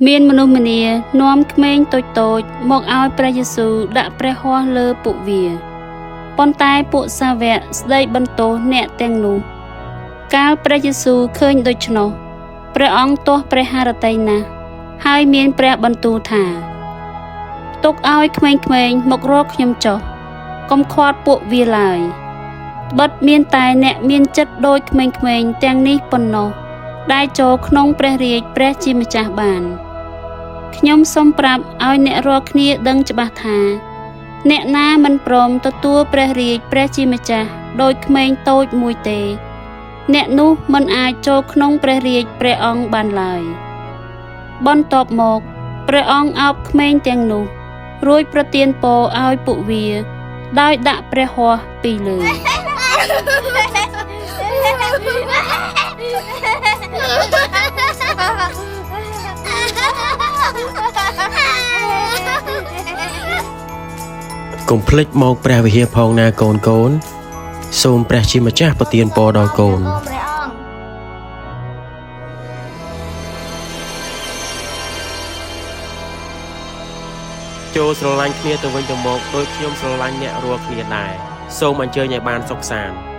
មានមនុស្សម្នានាំក្មេងតូចៗមកឲ្យព្រះយេស៊ូវដាក់ព្រះហស្ថលើពួកវាប៉ុន្តែពួកសាវកស្ដីបន្ទោសអ្នកទាំងនោះកាលព្រះយេស៊ូវឃើញដូច្នោះព្រះអង្គទាស់ព្រះハរតីណាស់ហើយមានព្រះបន្ទូលថាទុកឲ្យក្មេងៗមករកខ្ញុំចុះកុំខ្វាត់ពួកវាឡើយត្បិតមានតែអ្នកមានចិត្តដូចក្មេងៗទាំងនេះប៉ុណ្ណោះដែលចូលក្នុងព្រះរាជព្រះជាម្ចាស់បានខ្ញុំសូមប្រាប់ឲ្យអ្នករាល់គ្នាដឹងច្បាស់ថាអ្នកណាមិនព្រមទទួលព្រះរាជព្រះជាម្ចាស់ដោយក្មេងតូចមួយទេអ្នកនោះមិនអាចចូលក្នុងព្រះរាជព្រះអង្គបានឡើយបន្ទាប់មកព្រះអង្គអោបក្មេងទាំងនោះរួចប្រទានពរឲ្យពួកវាដោយដាក់ព្រះហស្ថពីលើកុំភ្លេចមកព្រះវិហារផងណាកូនកូនសូមព្រះជាម្ចាស់ប្រទានពរដល់កូនចូលស្រឡាញ់គ្នាទៅវិញទៅមកដោយខ្ញុំស្រឡាញ់អ្នករាល់គ្នាដែរសូមអញ្ជើញឲ្យបានសុខសាន្ត